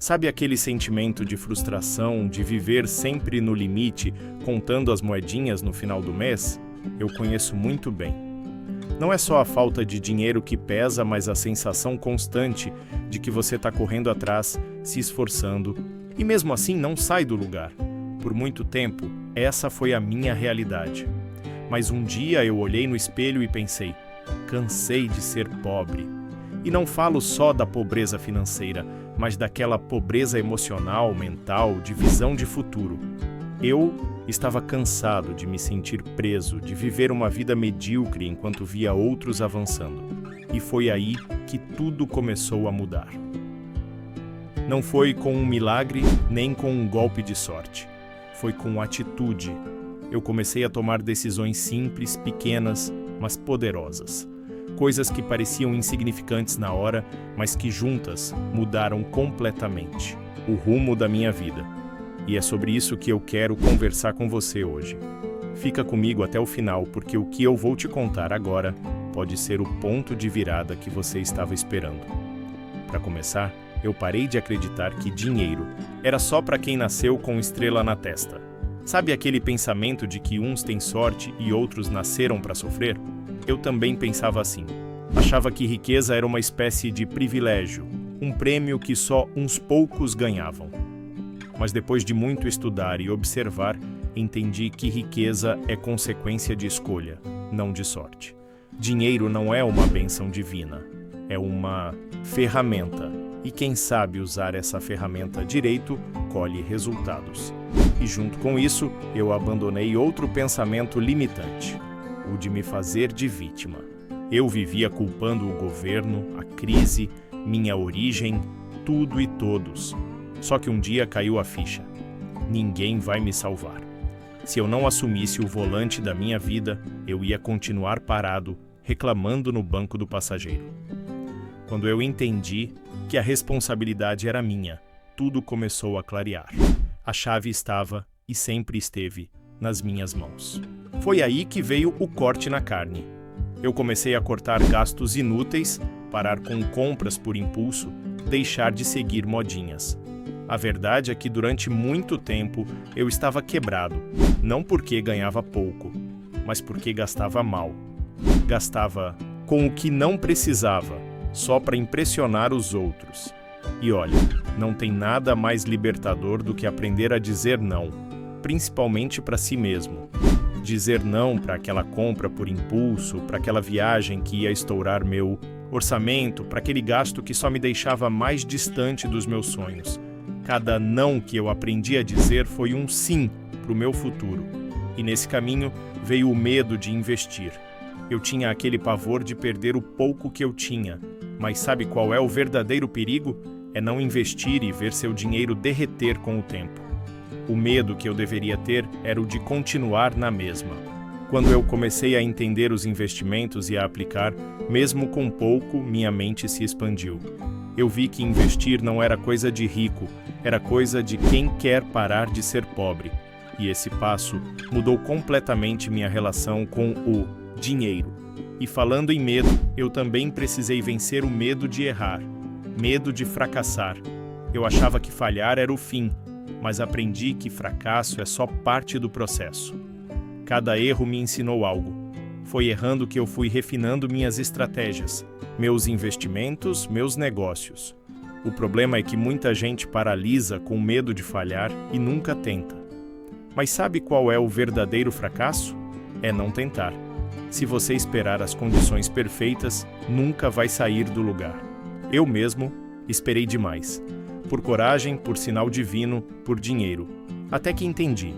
Sabe aquele sentimento de frustração, de viver sempre no limite, contando as moedinhas no final do mês? Eu conheço muito bem. Não é só a falta de dinheiro que pesa, mas a sensação constante de que você está correndo atrás, se esforçando, e mesmo assim não sai do lugar. Por muito tempo, essa foi a minha realidade. Mas um dia eu olhei no espelho e pensei, cansei de ser pobre. E não falo só da pobreza financeira, mas daquela pobreza emocional, mental, de visão de futuro. Eu estava cansado de me sentir preso, de viver uma vida medíocre enquanto via outros avançando. E foi aí que tudo começou a mudar. Não foi com um milagre, nem com um golpe de sorte. Foi com atitude. Eu comecei a tomar decisões simples, pequenas, mas poderosas. Coisas que pareciam insignificantes na hora, mas que juntas mudaram completamente o rumo da minha vida. E é sobre isso que eu quero conversar com você hoje. Fica comigo até o final, porque o que eu vou te contar agora pode ser o ponto de virada que você estava esperando. Para começar, eu parei de acreditar que dinheiro era só para quem nasceu com estrela na testa. Sabe aquele pensamento de que uns têm sorte e outros nasceram para sofrer? Eu também pensava assim. Achava que riqueza era uma espécie de privilégio, um prêmio que só uns poucos ganhavam. Mas depois de muito estudar e observar, entendi que riqueza é consequência de escolha, não de sorte. Dinheiro não é uma bênção divina, é uma ferramenta. E quem sabe usar essa ferramenta direito, colhe resultados. E junto com isso, eu abandonei outro pensamento limitante, o de me fazer de vítima. Eu vivia culpando o governo, a crise, minha origem, tudo e todos. Só que um dia caiu a ficha. Ninguém vai me salvar. Se eu não assumisse o volante da minha vida, eu ia continuar parado, reclamando no banco do passageiro. Quando eu entendi que a responsabilidade era minha, tudo começou a clarear. A chave estava, e sempre esteve, nas minhas mãos. Foi aí que veio o corte na carne. Eu comecei a cortar gastos inúteis, parar com compras por impulso, deixar de seguir modinhas. A verdade é que durante muito tempo eu estava quebrado, não porque ganhava pouco, mas porque gastava mal. Gastava com o que não precisava, só para impressionar os outros. E olha, não tem nada mais libertador do que aprender a dizer não, principalmente para si mesmo. Dizer não para aquela compra por impulso, para aquela viagem que ia estourar meu orçamento, para aquele gasto que só me deixava mais distante dos meus sonhos. Cada não que eu aprendi a dizer foi um sim para o meu futuro. E nesse caminho veio o medo de investir. Eu tinha aquele pavor de perder o pouco que eu tinha. Mas sabe qual é o verdadeiro perigo? É não investir e ver seu dinheiro derreter com o tempo. O medo que eu deveria ter era o de continuar na mesma. Quando eu comecei a entender os investimentos e a aplicar, mesmo com pouco, minha mente se expandiu. Eu vi que investir não era coisa de rico, era coisa de quem quer parar de ser pobre. E esse passo mudou completamente minha relação com o dinheiro. E falando em medo, eu também precisei vencer o medo de errar, medo de fracassar. Eu achava que falhar era o fim, mas aprendi que fracasso é só parte do processo. Cada erro me ensinou algo. Foi errando que eu fui refinando minhas estratégias, meus investimentos, meus negócios. O problema é que muita gente paralisa com medo de falhar e nunca tenta. Mas sabe qual é o verdadeiro fracasso? É não tentar. Se você esperar as condições perfeitas, nunca vai sair do lugar. Eu mesmo esperei demais. Por coragem, por sinal divino, por dinheiro. Até que entendi.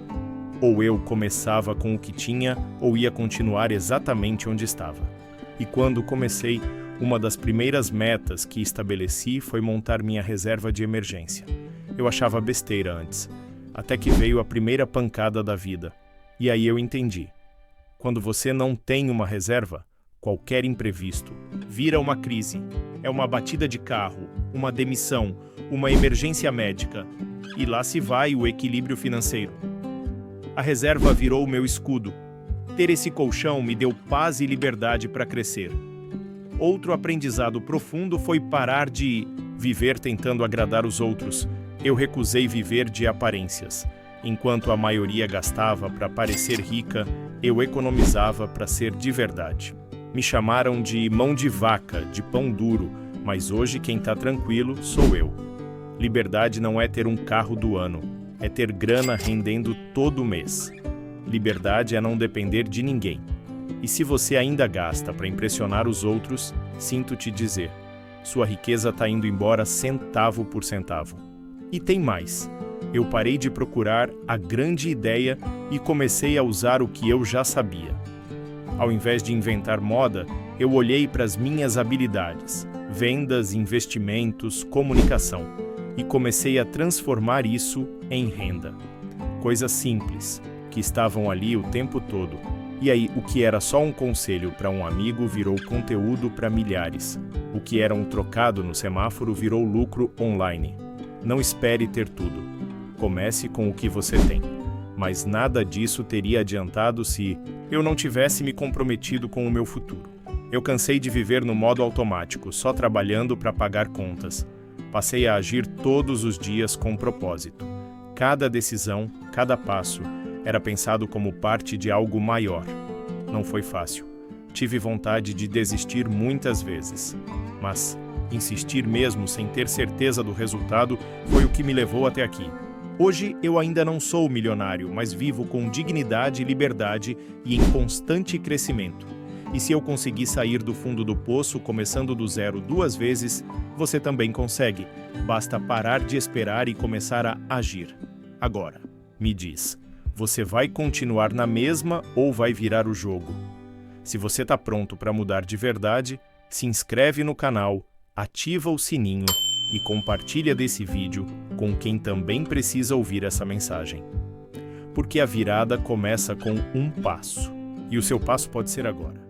Ou eu começava com o que tinha, ou ia continuar exatamente onde estava. E quando comecei, uma das primeiras metas que estabeleci foi montar minha reserva de emergência. Eu achava besteira antes, até que veio a primeira pancada da vida. E aí eu entendi. Quando você não tem uma reserva, qualquer imprevisto vira uma crise. É uma batida de carro, uma demissão, uma emergência médica. E lá se vai o equilíbrio financeiro. A reserva virou o meu escudo. Ter esse colchão me deu paz e liberdade para crescer. Outro aprendizado profundo foi parar de viver tentando agradar os outros. Eu recusei viver de aparências. Enquanto a maioria gastava para parecer rica, eu economizava para ser de verdade. Me chamaram de mão de vaca, de pão duro, mas hoje quem tá tranquilo sou eu. Liberdade não é ter um carro do ano, é ter grana rendendo todo mês. Liberdade é não depender de ninguém. E se você ainda gasta para impressionar os outros, sinto te dizer, sua riqueza tá indo embora centavo por centavo. E tem mais. Eu parei de procurar a grande ideia e comecei a usar o que eu já sabia. Ao invés de inventar moda, eu olhei para as minhas habilidades, vendas, investimentos, comunicação, e comecei a transformar isso em renda. Coisas simples, que estavam ali o tempo todo. E aí, o que era só um conselho para um amigo virou conteúdo para milhares. O que era um trocado no semáforo virou lucro online. Não espere ter tudo. Comece com o que você tem. Mas nada disso teria adiantado se eu não tivesse me comprometido com o meu futuro. Eu cansei de viver no modo automático, só trabalhando para pagar contas. Passei a agir todos os dias com propósito. Cada decisão, cada passo, era pensado como parte de algo maior. Não foi fácil. Tive vontade de desistir muitas vezes. Mas insistir mesmo sem ter certeza do resultado foi o que me levou até aqui. Hoje eu ainda não sou milionário, mas vivo com dignidade e liberdade e em constante crescimento. E se eu conseguir sair do fundo do poço começando do zero 2 vezes, você também consegue. Basta parar de esperar e começar a agir. Agora, me diz, você vai continuar na mesma ou vai virar o jogo? Se você está pronto para mudar de verdade, se inscreve no canal, ativa o sininho e compartilha desse vídeo com quem também precisa ouvir essa mensagem. Porque a virada começa com um passo. E o seu passo pode ser agora.